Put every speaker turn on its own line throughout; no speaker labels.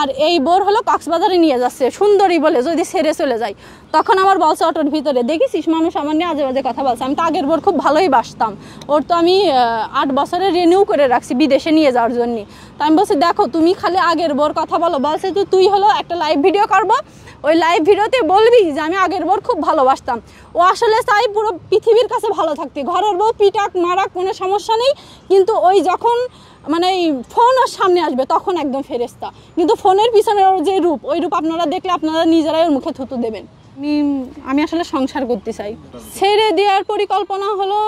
আর এই বোর হলো কক্সবাজারে নিয়ে যাচ্ছে সুন্দরী বলে যদি ছেড়ে চলে যায়। তখন আমার বলছে অটোর ভিতরে, দেখেছিস মানুষ আমার নিয়ে আজে বাজে কথা বলছে, আমি তো আগের বোর খুব ভালোই বাসতাম, ওর তো আমি 8 বছরের রিনিউ করে রাখছি বিদেশে নিয়ে যাওয়ার জন্য। তো আমি বলছি দেখো তুমি খালি আগের বোর কথা বলো। বলছে তুই হলো একটা লাইভ ভিডিও করবো, ওই লাইভ ভিডিওতে বলবি যে আমি আগের বোর খুব ভালোবাসতাম। ও আসলে চাই পুরো পৃথিবীর কাছে ভালো থাকতে, ঘরের বউ পিটাক মারাক কোনো সমস্যা নেই, কিন্তু ওই যখন মানে ফোন ওর সামনে আসবে তখন একদম ফেরেস্তা। কিন্তু ফোনের পিছনে ওর যে রূপ, ওই রূপ আপনারা দেখলে আপনারা নিজেরাই ওর মুখে থুতু দেবেন। আমি আসলে সংসার করতে চাই। ছেড়ে দেওয়ার পরিকল্পনা হলো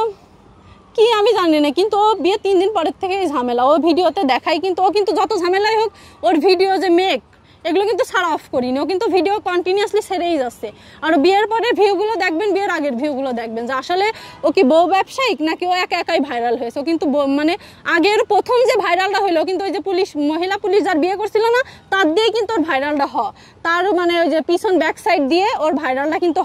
কি আমি জানি না, কিন্তু ও বিয়ে 3 দিন পরের থেকে ঝামেলা, ও ভিডিওতে দেখাই, কিন্তু ও কিন্তু যত ঝামেলাই হোক ওর ভিডিও যে মেক এগুলো কিন্তু ছাড়া অফ করিনি, ও কিন্তু ভিডিও কন্টিনিউয়াসলি ছেড়েই যাচ্ছে। আর বিয়ের পরের ভিউগুলো দেখবেন, বিয়ের আগের ভিউগুলো দেখবেন যে আসলে ও কি বউ ব্যবসায়িক নাকি ও একা একাই ভাইরাল হয়েছে। ও কিন্তু মানে আগের প্রথম যে ভাইরালটা হলো কিন্তু ওই যে মহিলা পুলিশ যার বিয়ে করছিল না তার দিয়ে কিন্তু ওর ভাইরালটা তার মানে ওই যে পিছন ব্যাক সাইড দিয়ে ওর ভাইরালটা কিন্তু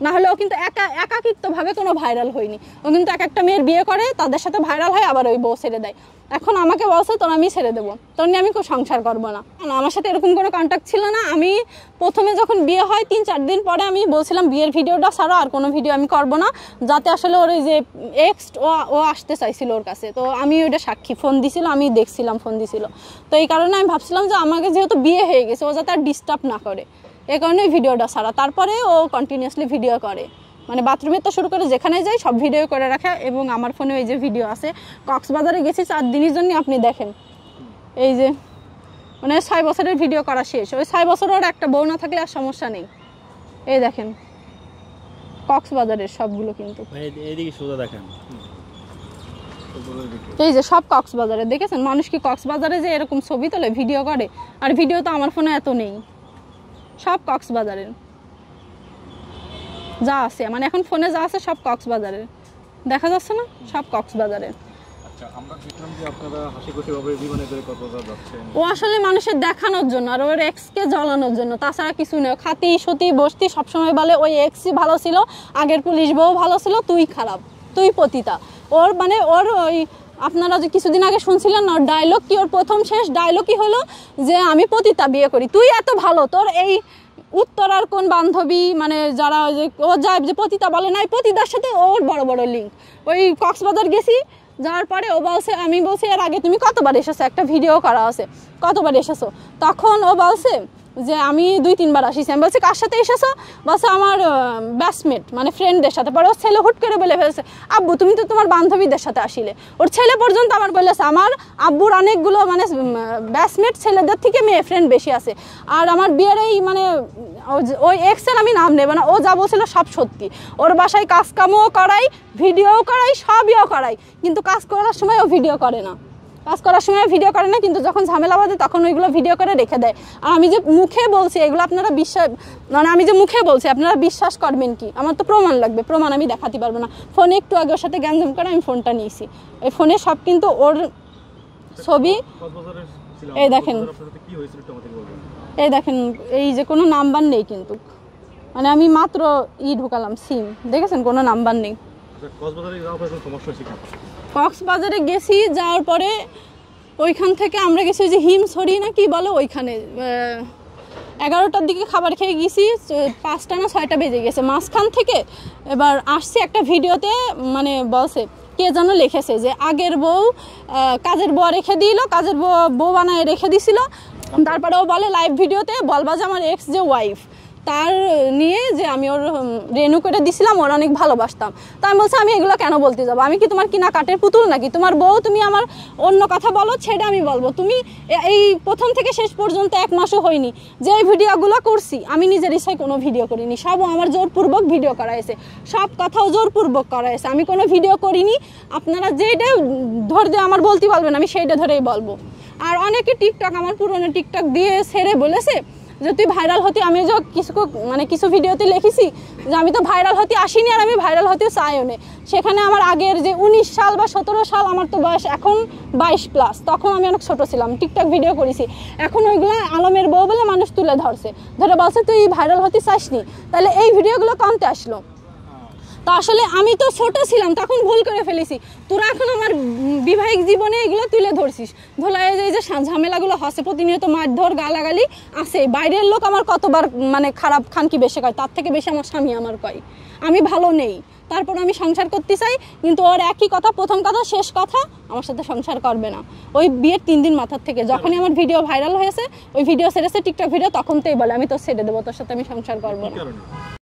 না হলে ও কিন্তু একাকিত্বভাবে কোনো ভাইরাল হয়নি। ও কিন্তু এক একটা মেয়ের বিয়ে করে, তাদের সাথে ভাইরাল হয়, আবার ওই বউ ছেড়ে দেয়। এখন আমাকে বলছে তোর আমি ছেড়ে দেবো, তোর নিয়ে আমি সংসার করবো না। আমার সাথে এরকম কোনো কন্ট্যাক্ট ছিল না। আমি প্রথমে যখন বিয়ে হয় 3-4 দিন পরে আমি বলছিলাম বিয়ের ভিডিওটা ছাড়ো, আর কোনো ভিডিও আমি করবো না, যাতে আসলে ওর ওই যে এক্স ও আসতে চাইছিল ওর কাছে। তো আমি ওইটা সাক্ষী, ফোন দিছিল, আমি দেখছিলাম ফোন দিছিল। তো এই কারণে আমি ভাবছিলাম যে আমাকে যেহেতু বিয়ে হয়ে গেছে ও যাতে আর ডিস্টার্ব না করে, এই কারণে ভিডিওটা ছাড়া। তারপরে ও কন্টিনিউয়াসলি ভিডিও করে, মানে বাথরুমে তো শুরু করে যেখানে যাই সব ভিডিও করে রাখে। এবং আমার ফোনে ওই যে ভিডিও আছে, কক্সবাজারে গেছি 4 দিনের জন্য, আপনি দেখেন এই যে মানে 6 বছরের ভিডিও করা শেষ। ওই 6 বছর ওর একটা বউ না থাকলে আর সমস্যা নেই। এই দেখেন কক্সবাজারের সবগুলো, কিন্তু
এইদিকে সোজা দেখেন,
এই যে সব কক্সবাজারে দেখেছেন। মানুষ কি কক্সবাজারে যে এরকম ছবি তোলে ভিডিও করে? আর ভিডিও তো আমার ফোনে এত নেই, সব কক্সবাজারের যা আছে, মানে এখন ফোনে যা আছে সব কক্সবাজারের, দেখা যাচ্ছে না, সব কক্সবাজারের। ও আসলে মানুষের দেখানোর জন্য আর ওর এক্সকে জ্বালানোর জন্য, তাছাড়া কিছু নয়। খাতি সতী বসতি সবসময় বলে ওই এক্সই ভালো ছিল, আগের পুলিশ বউ ভালো ছিল, তুই খারাপ, তুই পতিতা। ওর মানে ওর ওই আপনারা যে কিছুদিন আগে শুনছিলেন না, ওর ডায়লগ কি, ওর প্রথম শেষ ডায়লগই হলো যে আমি পতিতা বিয়ে করি। তুই এত ভালো, তোর এই উত্তরার কোন বান্ধবী মানে যারা ও যায় যে পতিতা বলে না, পতিতার সাথে ওর বড় বড় লিঙ্ক। ওই কক্সবাজার গেছি, যাওয়ার পরে ও বলছে, আমি বলছি এর আগে তুমি কতবার এসেছো, একটা ভিডিও করা আছে, কতবার এসেছো? তখন ও বলছে যে আমি 2-3 বার আসিছি। আমি বলছি কার সাথে এসেছো? বলছে আমার ব্যাচমেট মানে ফ্রেন্ডদের সাথে। পরে ওর ছেলে হুট করে বলে ফেলেছে, আব্বু তুমি তো তোমার বান্ধবীদের সাথে আসিলে। ওর ছেলে পর্যন্ত আমার বলেছে আমার আব্বুর অনেকগুলো মানে ব্যাচমেট ছেলেদের থেকে মেয়ে ফ্রেন্ড বেশি আছে। আর আমার বিয়ের এই মানে ওই এক্সের আমি নাম নেব না, ও যা বলছিল সব সত্যি। ওর বাসায় কাজকামও করাই, ভিডিও করাই, সবইও করাই, কিন্তু কাজ করার সময় ও ভিডিও করে না, কাজ করার সময় ভিডিও করে না, কিন্তু যখন ঝামেলা বাঁধে তখন ওইগুলো ভিডিও করে রেখে দেয়। আর আমি যে মুখে বলছি এগুলো আপনারা বিশ্বাস, মানে আমি যে মুখে বলছি আপনারা বিশ্বাস করবেন কি? আমার তো প্রমাণ লাগবে, প্রমাণ আমি দেখাতে পারবো না। ফোনে একটু আগে ওর সাথে গ্যাঞ্জাম করে আমি ফোনটা নিয়েছি, এই ফোনে সব কিন্তু ওর ছবি। এই দেখেন, এই দেখেন, এই যে কোনো নাম্বার নেই কিন্তু, মানে আমি মাত্র ঢুকালাম সিম, দেখেছেন কোনো নাম্বার নেই। কক্সবাজারে গেছি, যাওয়ার পরে ওইখান থেকে আমরা গেছি ওই যে হিমছড়ি না কি বলে, ওইখানে 11টার দিকে খাবার খেয়ে গেছি, 5টা না 6টা বেজে গেছে। মাঝখান থেকে এবার আসছি একটা ভিডিওতে, মানে বলছে কে যেন লিখেছে যে আগের বউ কাজের বউ রেখে দিল, কাজের বউ বানায় রেখে দিছিল। তারপরে ও বলে লাইভ ভিডিওতে বলবা যে আমার এক্স যে ওয়াইফ, তার নিয়ে যে আমি ওর রেনু করে দিছিলাম, ওর অনেক ভালোবাসতাম। তা আমি বলছি আমি এগুলো কেন বলতে যাবো? আমি কি তোমার কিনা কাঠের পুতুল নাকি? তোমার বউ, তুমি আমার অন্য কথা বলো, ছেড়ে আমি বলবো। তুমি এই প্রথম থেকে শেষ পর্যন্ত 1 মাসও হয়নি যে এই ভিডিওগুলো করছি, আমি নিজের ইচ্ছায় কোনো ভিডিও করিনি, সব আমার জোরপূর্বক ভিডিও করা হয়েছে, সব কথাও জোরপূর্বক করা হয়েছে, আমি কোনো ভিডিও করিনি। আপনারা যেটা ধরে দিয়ে আমার বলতে বলবেন আমি সেইটা ধরেই বলবো। আর অনেকে টিকটক, আমার পুরনো টিকটক দিয়ে ছেড়ে বলেছে যে তুই ভাইরাল হতে, আমি যে কিছু ভিডিওতে লিখেছি যে আমি তো ভাইরাল হতে আসিনি, আর আমি ভাইরাল হতেও চাইও না। সেখানে আমার আগের যে 19 সাল বা 17 সাল, আমার তো বয়স এখন 22+, তখন আমি অনেক ছোট ছিলাম, টিকটক ভিডিও করেছি। এখন ওইগুলো আলমের বউ বলে মানুষ তুলে ধরে বলছে তুই ভাইরাল হতে চাসনি, তাহলে এই ভিডিওগুলো কানতে আসলো। তো আসলে আমি তো ছোট ছিলাম, তখন ভুল করে ফেলেছি। তোরা এখন আমার বিবাহিক জীবনে এগুলো তুলে ধরছিস, ধোলা এই যে ঝামেলাগুলো হচ্ছে, প্রতিনিয়ত মারধর গালাগালি আছে। বাইরের লোক আমার কতবার মানে খারাপ খানকি বেশি কয়, তার থেকে বেশি আমার স্বামী আমার কয় আমি ভালো নেই। তারপর আমি সংসার করতে চাই, কিন্তু ওর একই কথা, প্রথম কথা শেষ কথা, আমার সাথে সংসার করবে না। ওই বিয়ের 3 দিন মাথার থেকে যখনই আমার ভিডিও ভাইরাল হয়েছে, ওই ভিডিও ছেড়েছে টিকটক ভিডিও, তখন তোই বলে আমি তো ছেড়ে দেবো, তোর সাথে আমি সংসার করবো না।